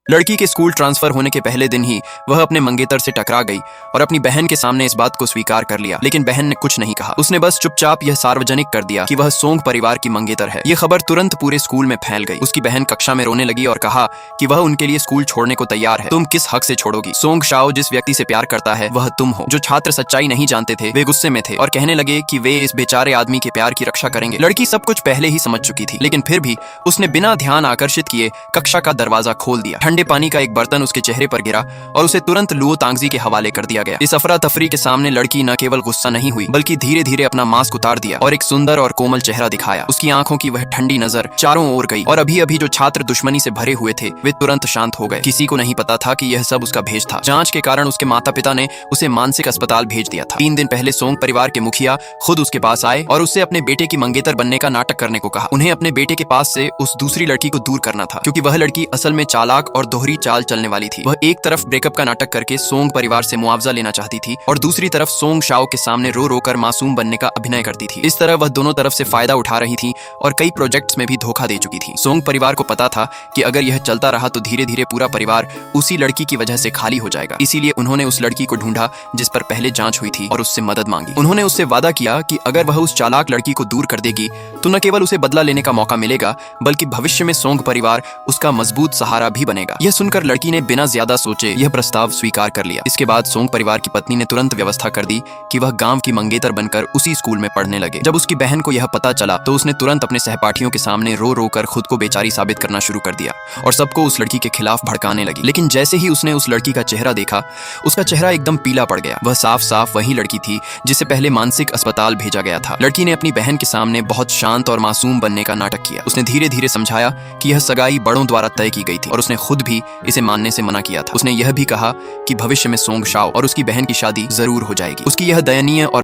लड़की के school transfer होने के पहले दिन ही वह अपने मंगेतर से टकरा गई और अपनी बहन के सामने इस बात को स्वीकार कर लिया। लेकिन बहन ने कुछ नहीं कहा। उसने बस चुपचाप यह सार्वजनिक कर दिया कि वह सोंग परिवार की मंगेतर है। यह खबर तुरंत पूरे स्कूल में फैल गई। उसकी बहन कक्षा में रोने लगी और कहा कि वह उनके लिए स्कूल छोड़ने को तैयार है। तुम किस हक से छोड़ोगी? सोंग शाओ जिस व्यक्ति से प्यार करता है वह तुम हो। जो छात्र सच्चाई नहीं जानते थे वे गुस्से में थे और कहने लगे कि वे इस बेचारे आदमी के प्यार की रक्षा करेंगे। लड़की सब कुछ पहले ही समझ चुकी थी, लेकिन फिर भी उसने बिना ध्यान आकर्षित किए कक्षा का दरवाजा खोल दिया। ठंडे पानी का एक बर्तन उसके चेहरे पर गिरा और उसे तुरंत लुओ तांगजी के हवाले कर दिया गया। इस अफरा तफरी के सामने लड़की न केवल गुस्सा नहीं हुई बल्कि धीरे धीरे अपना मास्क उतार दिया और एक सुंदर और कोमल चेहरा दिखाया। उसकी आंखों की वह ठंडी नजर चारों ओर गई और अभी अभी जो छात्र दुश्मनी से भरे हुए थे वे तुरंत शांत हो गए। किसी को नहीं पता था कि यह सब उसका भेष था। जांच के कारण उसके माता पिता ने उसे मानसिक अस्पताल भेज दिया था। 3 दिन पहले सोंग परिवार के मुखिया खुद उसके पास आए और उससे अपने बेटे की मंगेतर बनने का नाटक करने को कहा। उन्हें अपने बेटे के पास से उस दूसरी लड़की को दूर करना था, क्योंकि वह लड़की असल में चालाक और दोहरी चाल चलने वाली थी। वह एक तरफ ब्रेकअप का नाटक करके सोंग परिवार से मुआवजा लेना चाहती थी और दूसरी तरफ सोंग शाओ के सामने रो रो कर मासूम बनने का अभिनय करती थी। इस तरह वह दोनों तरफ से फायदा उठा रही थी और कई प्रोजेक्ट्स में भी धोखा दे चुकी थी। सोंग परिवार को पता था कि अगर यह चलता रहा तो धीरे धीरे पूरा परिवार उसी लड़की की वजह से खाली हो जाएगा। इसीलिए उन्होंने उस लड़की को ढूंढा जिस पर पहले जांच हुई थी और उससे मदद मांगी। उन्होंने उससे वादा किया कि अगर वह उस चालाक लड़की को दूर कर देगी तो न केवल उसे बदला लेने का मौका मिलेगा बल्कि भविष्य में सोंग परिवार उसका मजबूत सहारा भी बनेगा। यह सुनकर लड़की ने बिना ज्यादा सोचे यह प्रस्ताव स्वीकार कर लिया। इसके बाद सोंग परिवार की पत्नी ने तुरंत व्यवस्था कर दी कि वह गांव की मंगेतर बनकर उसी स्कूल में पढ़ने लगे। जब उसकी बहन को यह पता चला तो उसने तुरंत अपने सहपाठियों के सामने रो रो कर खुद को बेचारी साबित करना शुरू कर दिया और सबको उस लड़की के खिलाफ भड़काने लगी। लेकिन जैसे ही उसने उस लड़की का चेहरा देखा उसका चेहरा एकदम पीला पड़ गया। वह साफ साफ वही लड़की थी जिसे पहले मानसिक अस्पताल भेजा गया था। लड़की ने अपनी बहन के सामने बहुत शांत और मासूम बनने का नाटक किया। उसने धीरे धीरे समझाया कि यह सगाई बड़ों द्वारा तय की गई थी और उसने खुद भी इसे मानने से मना किया था। उसने यह भी कहा कि भविष्य में सोंग शाओ और उसकी बहन की शादी जरूर हो जाएगी। उसकी यह दयनीय और